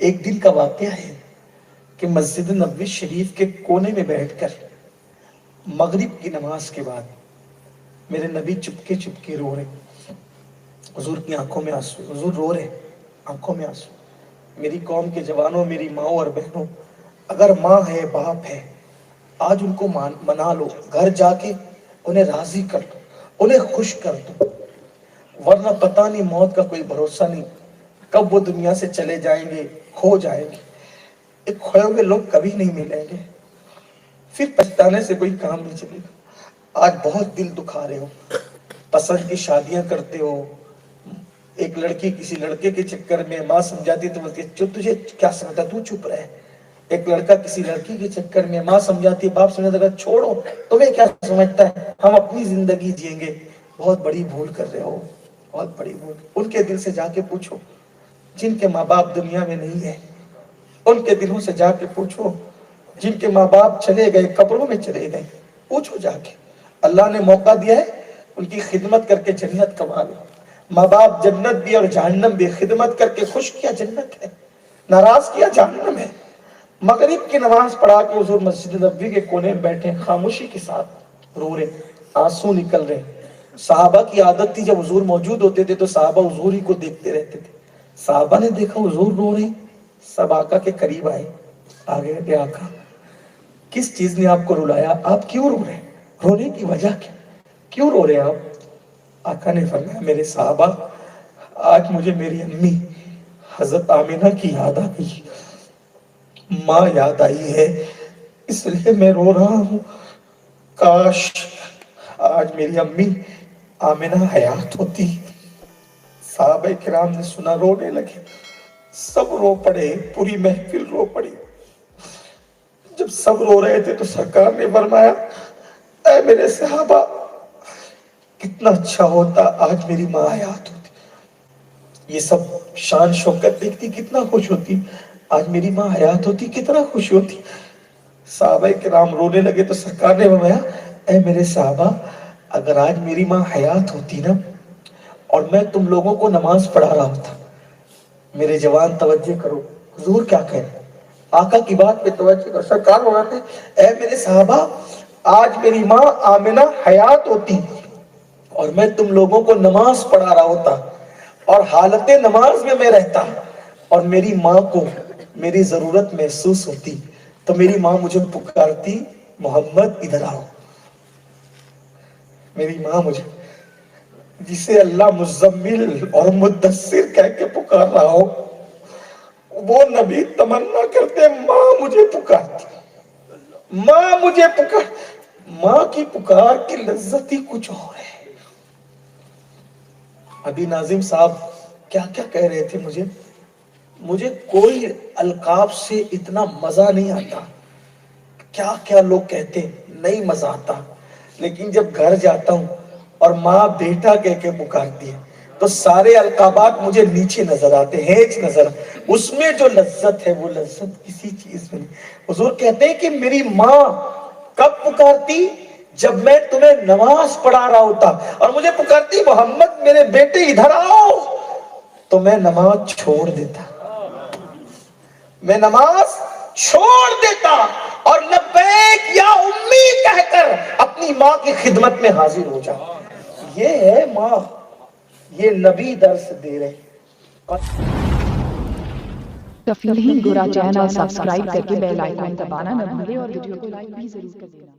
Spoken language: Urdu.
ایک دن کا واقعہ ہے کہ مسجد نبوی شریف کے کونے میں بیٹھ کر مغرب کی نماز کے بعد میرے نبی چپکے چپکے رو رہے. حضور کی آنکھوں میں آنسو, حضور رو رہے, آنکھوں میں آنسو. میری قوم کے جوانوں, میری ماں اور بہنوں, اگر ماں ہے, باپ ہے, آج ان کو منا لو, گھر جا کے انہیں راضی کر دو, انہیں خوش کر دو, ورنہ پتہ نہیں موت کا کوئی بھروسہ نہیں, کب وہ دنیا سے چلے جائیں گے, کھو جائیں گے. ایک کھوئے ہوئے لوگ کبھی نہیں ملیں گے, پھر پچھتانے سے کوئی کام نہیں چلے گا. آج بہت دل دکھا رہے ہو, پسند کی شادیاں کرتے ہو, ایک لڑکی کسی لڑکے کے چکر میں ماں سمجھاتی تو بولتی ہے تجھے کیا سمجھتا, تو چپ رہے. ایک لڑکا کسی لڑکی کے چکر میں ماں سمجھاتی, باپ سمجھاتا, چھوڑو, تمہیں کیا سمجھتا ہے, ہم اپنی زندگی جئیں گے. بہت بڑی بھول کر رہے ہو, بہت بڑی بھول. ان کے دل سے جا کے پوچھو جن کے ماں باپ دنیا میں نہیں ہے, ان کے دلوں سے جا کے پوچھو جن کے ماں باپ چلے گئے, قبروں میں چلے گئے, پوچھو جا کے. اللہ نے موقع دیا ہے, ان کی خدمت کر کے جنت کما لو. ماں باپ جنت بھی اور جہنم بھی, خدمت کر کے خوش کیا جنت ہے, ناراض کیا جہنم ہے. مغرب کی نماز پڑھا کے حضور مسجد نبوی کے کونے میں بیٹھے, خاموشی کے ساتھ رو رہے, آنسو نکل رہے. صحابہ کی عادت تھی جب حضور موجود ہوتے تھے تو صحابہ حضور ہی کو دیکھتے رہتے تھے. صحابہ نے دیکھا حضور رو رہے, سب آقا کے قریب آئے, آگے کہ آقا کس چیز نے آپ کو رلایا, آپ کیوں رو رہے, رونے کی وجہ کیا, کیوں رو رہے آپ؟ آقا نے فرمایا میرے صحابہ, آج مجھے میری امی حضرت آمینہ کی یاد آ گئی, ماں یاد آئی ہے, اس لیے میں رو رہا ہوں. کاش آج میری امی آمینہ حیات ہوتی. صحابہ کرام نے سنا, رونے لگے, سب رو پڑے, پوری محفل رو پڑی. جب سب رو رہے تھے تو سرکار نے فرمایا اے میرے صحابہ, کتنا اچھا ہوتا آج میری ماں حیات ہوتی. یہ سب شان شوکت دیکھتی کتنا خوش ہوتی, آج میری ماں حیات ہوتی کتنا خوش ہوتی. صحابہ کرام رونے لگے تو سرکار نے فرمایا اے میرے صحابہ, اگر آج میری ماں حیات ہوتی نا اور میں تم لوگوں کو نماز پڑھا رہا ہوتا. میرے جوان توجہ کرو, حضور کیا کہہ رہے, آقا کی بات پہ توجہ کرو. سرکار فرماتے اے میرے صحابہ, آج میری ماں آمنہ حیات ہوتی اور میں تم لوگوں کو نماز پڑھا رہا ہوتا, اور حالت نماز میں رہتا, اور میری ماں کو میری ضرورت محسوس ہوتی تو میری ماں مجھے پکارتی محمد ادھر آؤ. میری ماں مجھے, جسے اللہ مزمل اور مدثر کہہ کے پکار رہا ہو, وہ نبی تمنا کرتے ماں مجھے پکارتی, ماں مجھے پکار. ماں کی پکار کی لذت ہی کچھ اور ہے. ابھی ناظم صاحب کیا کیا کہہ رہے تھے, مجھے کوئی القاب سے اتنا مزہ نہیں آتا, کیا کیا لوگ کہتے نہیں مزہ آتا, لیکن جب گھر جاتا ہوں اور ماں بیٹا کہہ کے پکارتی ہے تو سارے القابات مجھے نیچے نظر آتے, ہیچ نظر, اس میں جو لذت ہے وہ لذت کسی چیز میں نہیں. حضور کہتے ہیں کہ میری ماں کب پکارتی, جب میں تمہیں نماز پڑھا رہا ہوتا اور مجھے پکارتی محمد میرے بیٹے ادھر آؤ, تو میں نماز چھوڑ دیتا, میں نماز چھوڑ دیتا اور لبیک یا امی کہہ کر اپنی ماں کی خدمت میں حاضر ہو جاتا. یہ ہے ماں, یہ نبی درس دے رہے. تفریحی گورا چینل سبسکرائب کر کے بیل آئیکن دبانا نہ بھولے اور ویڈیو کو لائک بھی ضرور کر دینا.